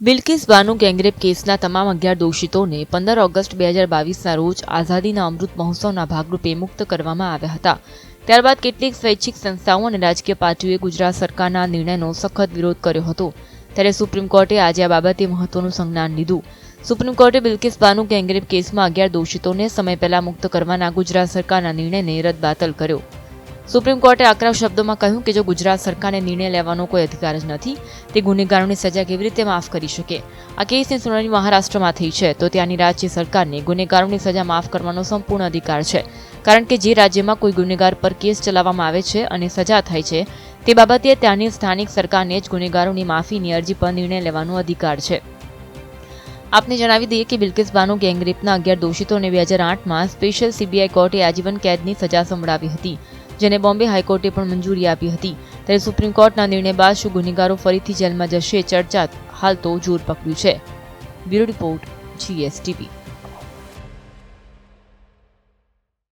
બિલ્કિસ બાનુ gangrape કેસના તમામ 11 દોષિતોને 15 August 2022ના રોજ આઝાદીના અમૃત મહોત્સવના ભાગરૂપે મુક્ત કરવામાં આવ્યા હતા। ત્યારબાદ કેટલીક સ્વૈચ્છિક સંસ્થાઓ અને રાજકીય પાર્ટીઓએ ગુજરાત સરકારના નિર્ણયનો સખત વિરોધ કર્યો હતો। ત્યારે સુપ્રીમ કોર્ટે આજે આ બાબતે મહત્વનું સંજ્ઞાન લીધું। સુપ્રીમ કોર્ટે બિલ્કિસ બાનુ ગેંગરેપ કેસમાં 11 દોષિતોને સમય પહેલા મુક્ત કરવાના ગુજરાત સરકારના નિર્ણયને રદબાતલ કર્યો। સુપ્રીમ કોર્ટે આકરા શબ્દોમાં કહ્યું કે જો ગુજરાત સરકારને નિર્ણય લેવાનો કોઈ અધિકાર જ નથી, તે ગુનેગારોની સજા કેવી રીતે માફ કરી શકે? આ કેસની સુનાવણી મહારાષ્ટ્રમાં થઈ છે, તો ત્યાંની રાજ્ય સરકારને ગુનેગારોની સજા માફ કરવાનો સંપૂર્ણ અધિકાર છે, કારણ કે જે રાજ્યમાં કોઈ ગુનેગાર પર કેસ ચલાવવામાં આવે છે અને સજા થાય છે, તે બાબતે ત્યાંની સ્થાનિક સરકારને જ ગુનેગારોની માફીની અરજી પર નિર્ણય લેવાનો અધિકાર છે। આપને જણાવી દઈએ કે બિલ્કિસ બાનુ ગેંગરેપના 11 દોષિતોને 2008માં સ્પેશિયલ સીબીઆઈ કોર્ટે આજીવન કેદની સજા સંભળાવી હતી, જેને બોમ્બે હાઈકોર્ટે પણ મંજૂરી આપી હતી। ત્યારે સુપ્રીમ કોર્ટના નિર્ણય બાદ શું ગુનેગારો ફરીથી જેલમાં જશે? ચર્ચા હાલ તો જોર પકડ્યું છે। Bureau report, GSTV।